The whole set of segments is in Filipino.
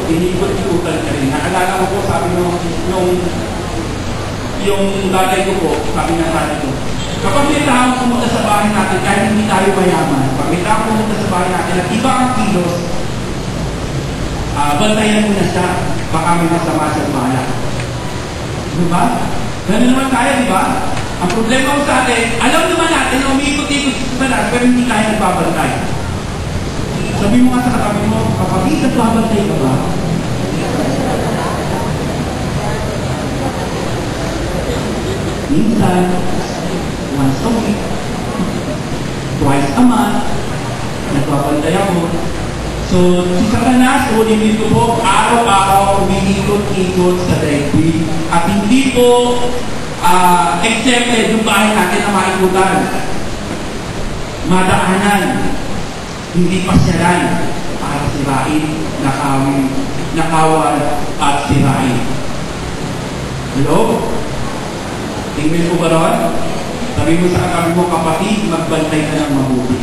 inikot-ikutan ka rin. Naalala ko po, sabi yung tatay ko po, sabi ng tatay ko, kapag may taong pumunta sa bahay natin, kahit hindi tayo mayaman, pag may taong pumunta sa bahay natin at iba ang kilos, bantayan mo na siya, baka may masama siyang bahala. Diba? Ganun naman tayo, diba? Ang problema ko sa atin, alam naman natin na umiikot-ikot sa balas, pero hindi tayo nagbabantay. Sabi mo nga sa katabi mo, kapag nagbabantay ka ba? Minsan, once a week, twice a month, nagbabantay ako. So, si Satanas, ulitin ko po, araw-araw umiikot-ikot sa daigdig. At hindi po accepted yung bahay natin na maikutan. Madaanan, hindi pasyalan para sirain, nakawal at sirain. Hello? Tingin ko ba ron? Sabi mo sa katabi mo, kapatid, magbantay ka ng mabuti.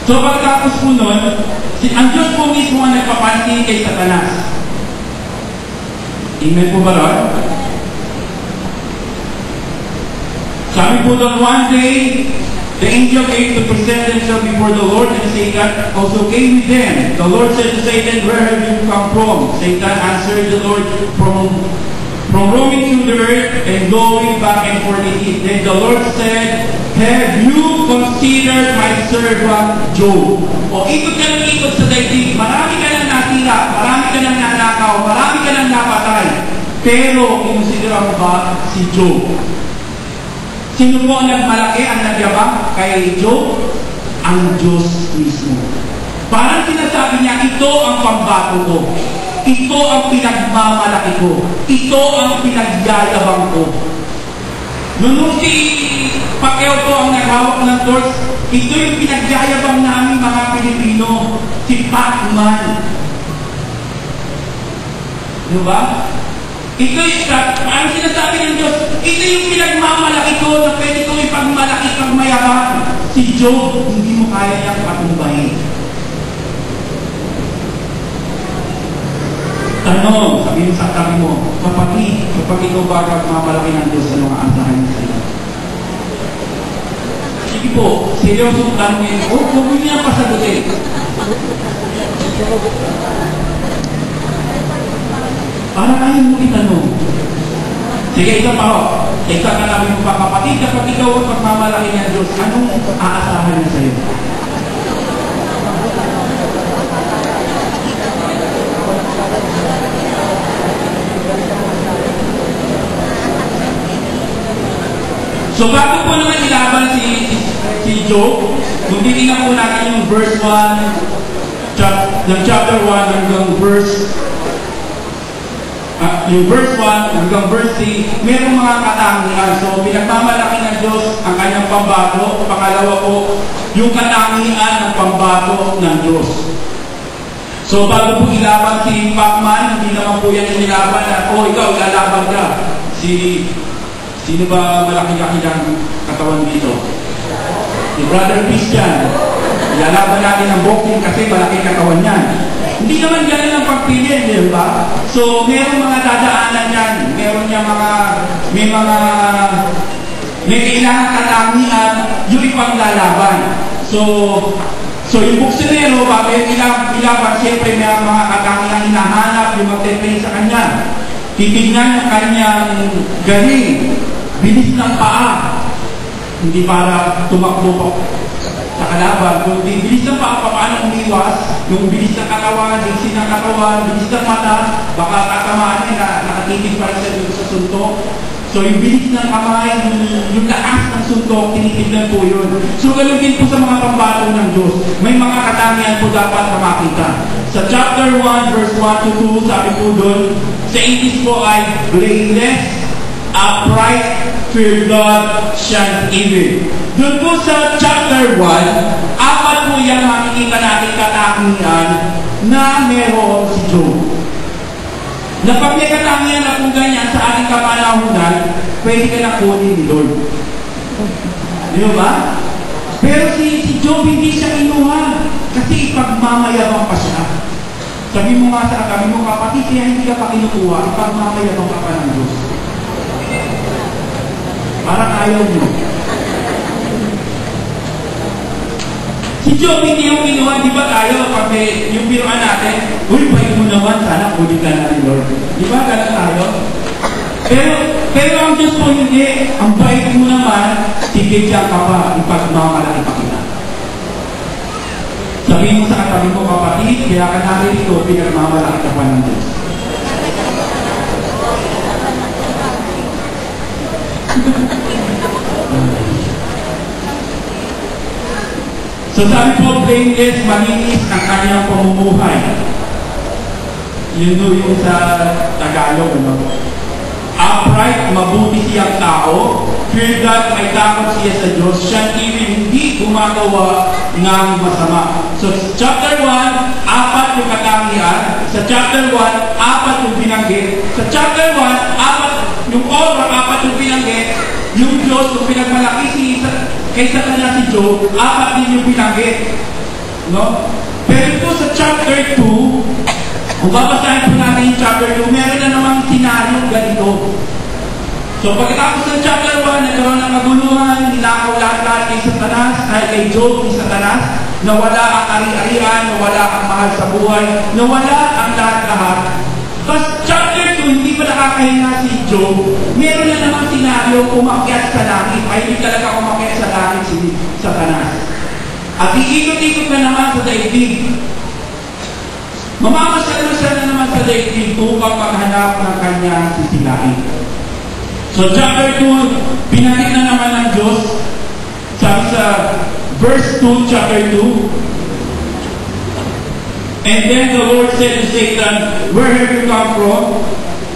So pagkatapos po nun, ang Diyos po mismo ang nagpapansin kay Satanas. Amen po ba ron? Sabi po doon, one day, the angel came to present himself before the Lord, and Satan also came with them. The Lord said to Satan, where have you come from? Satan answered the Lord, from roaming through the earth and going back and forth in it. Then the Lord said, have you considered my servant Job? O ikot ka ng ikot sa daigdig, marami ka nang natira, marami ka nang nanakaw, marami ka nang napatay. Pero kinusidera mo ba si Job? Sino po ang nagmalaki, ang nagyabang kay Job? Ang Diyos mismo. Parang sinasabi niya, ito ang pambato ko. Ito ang pinagmamalaki ko. Ito ang pinagyayabang ko. Nung si Pacquiao po ang naghawak ng torch, ito yung pinagyayabang namin mga Pilipino, si Pacman. Diba? Ito yung, ang sinasabi ng Diyos, ito yung pinagmamalaki ko na pwede ko ipagmalaki kang mayabang. Si Job, hindi mo kaya niyang patumbahin. Tanong, sabihin sa tabi mo, kapatid, kapag ikaw ba magmamalaki ng Diyos, ano ang asahan niya sa iyo? Sige po, seryosong tanongin, huwag mo niya pasagutin. Parang ayaw mo itanong. Sige, isa pa ho. Isa ka namin mo pa, kapatid, kapag ikaw ang magmamalaki ng Diyos, anong aasahan niya sa iyo? So bago po naman ilaban si Job, kung titignan po natin yung verse 1, ng chapter 1 hanggang verse 1 hanggang verse 3, mayroong mga katangian. So pinagmamalaki ng Diyos ang kanyang pambato. Pangalawa po, yung katangian ng pambato ng Diyos. So bago po ilaban si Pacman, hindi naman po yan inilaban na, ikaw, ilalaban ka. Sino ba malaki-laki ng katawan dito? Si Brother Christian. Ilalaban natin ang boxing kasi malaki katawan niyan. Hindi naman ganun ang pagpili, di ba? So, merong mga dadaanan yan. Meron niya may kailangan katangian yung ipaglalaban. So yung buksinero, bago yung ilaban, siyempre may mga katangian hinahanap yung magte-train sa kanya. Titignan yung kanyang galing. Bilis ng paa, hindi para tumakbo pa sa kalaban, kundi bilis ng paa, paano umiwas, yung bilis ng katawan, bilis ng katawan, bilis ng mata, baka tatamaan niya, nakatitig pa rin sa suntok. So yung bilis ng kamay, yung lakas ng suntok, tinitignan po yun. So ganun din po sa mga pambato ng Diyos. May mga katangian po dapat na makita. Sa chapter 1, verse 1 to 2, sabi po doon, sa English po ay blameless, upright, fear God, shun evil. Doon po sa chapter 1, apat po yan makikita natin katangian na meron si Job. Na pag may katangian na kung ganyan sa ating kapanahunan, pwede ka na kunin ni Lord. Di ba? Pero si Job hindi siya kinuha kasi ipagmamayabang pa siya. Sabi mo nga sa kami mo, kapatid, kaya hindi ka pa kinukuha, ipagmamayabang ka pa ng Diyos. Parang ayaw mo. Si Job hindi yung kinuha, di ba tayo, pag may yung biruan natin, uy, bait mo naman, sana kunin ka na ni Lord. Di ba, ganun tayo? Pero ang Diyos po hindi, ang bait mo naman, tigigyan ka pa, ipagmamalaki pa kita. Sabihin mo sa katabi mo, kapatid, kaya ka namin ito, pinagmamalaki ka pa ng Diyos. So sabi po, blameless, malinis ang kanyang pamumuhay. Yun yung sa Tagalog, ano? Upright, mabuti siyang tao. Fear God, may takot siya sa Diyos. Siya hindi gumagawa ng masama. So chapter 1, 4 yung katangian. Sa chapter 1, 4 yung binanggit. Sa chapter 1, 4 yung obra, 4 yung binanggit. Yung Diyos, yung pinagmalaki kaysa kanya si Job, 4 din yung binanggit. No? Pero ito sa chapter 2, kung babasahin po natin yung chapter 2, meron na namang senaryo ganito. So pagkatapos ng chapter 1, nagkaroon ng maguluhan, ninakaw lahat kay Satanas, kay Job, ni Satanas, nawala ang ari-arian, nawala ang mahal sa buhay, nawala ang lahat-lahat. Tapos chapter 2, hindi pa nakakahinga si Job, meron na namang senaryo umakyat sa langit. Ay, hindi talaga umakyat sa langit si Satanas. At iikot-ikot na naman sa daigdig. Mamamasyal na naman sa daigdig upang maghanap ng kanyang sisilain. So chapter 2, binanggit na naman ng Diyos, sabi sa verse 2, chapter 2, and then the Lord said to Satan, where have you come from?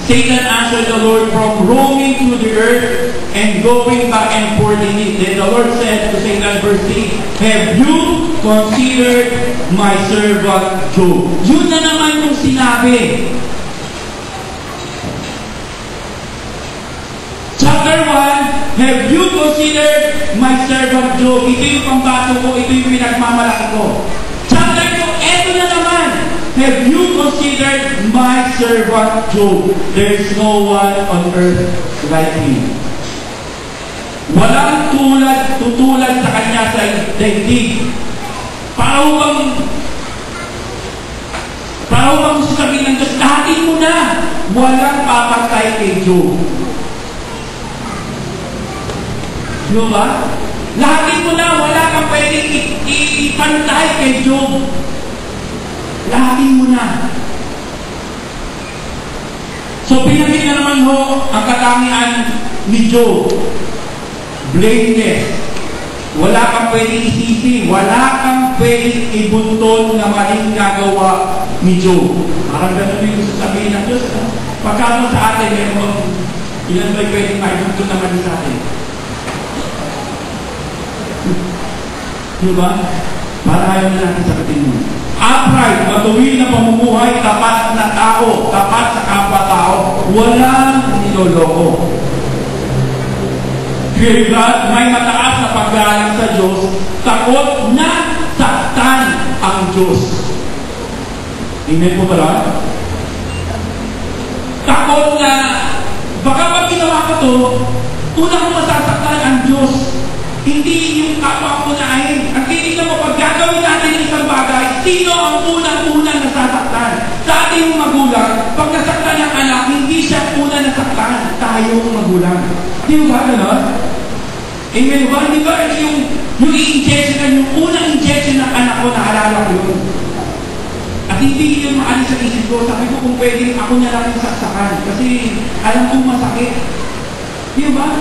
Satan answered the Lord, from roaming through the earth and going back and forth in it. Then the Lord said to Satan, verse 3, have you considered my servant Job? Yun na naman yung sinabi. Chapter 1, have you considered my servant Job? Ito yung pambato ko, ito yung pinagmamalaki ko. Chapter 2, eto na naman. Have you considered my servant Job? There is no one on earth like him. Walang tutulad sa kanya sa daigdig. Para bang sasabihin ng Diyos, lahatin mo na. Walang papatay kay Job. Diba ba? Lahatin mo na, wala kang pwedeng ipantay kay Job. Lahatin mo na. So, pinagin na naman ho ang katangian ni Job. Blameless. Wala kang pwedeng isisi. Wala kang pwedeng ibunton na maling gagawa ni Job. Parang ganun yung sasabihin ng Diyos. Pagkano sa atin, ilan ba'y pwedeng maibunton na mali sa atin? Diba? Para ayaw na natin sagutin mo. Upright, matuwid na pamumuhay, tapat na tao, tapat sa kapwa-tao, walang niloloko. Fear God, may mataas na paggalang sa Diyos, takot na saktan ang Diyos. Amen po ba lang? Takot na, baka pag ginawa ko to, unang masasaktan ang Diyos. Hindi yung kapwa ko unahin. Ang titignan mo, pag gagawin natin ng isang bagay, sino ang unang-unang nasasaktan? Sa ating magulang, pag nasaktan ng anak, hindi siya unang nasaktan. Tayo magulang. Di ba gano'n? Amen ba? Di ba yung injection, yung unang injection ng anak ko, naalala ko yun. At hindi yun maalis sa isip ko. Sabi ko kung pwede, ako na lang yung saksakan. Kasi alam kong masakit. Di ba?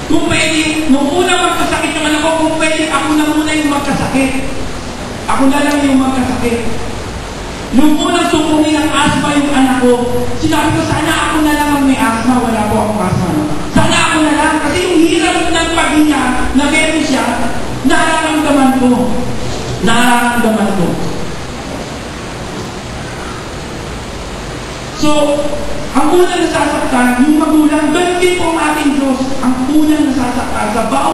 Kung pwede, nung una magkasakit yung anak ko, kung pwede, ako na muna yung magkasakit. Ako na lang yung magkasakit. Nung unang sumungin ng asma yung anak ko, sinabi ko, sana ako na lang ang may asma, wala po akong asma. No? Sana ako na lang, kasi yung hirap ng paghinga na meron siya, nararamdaman ko. Nararamdaman ko. So, ang unang nasasaktan, yung magulang, ganun din po ang ating Diyos, ang unang nasasaktan sa bawat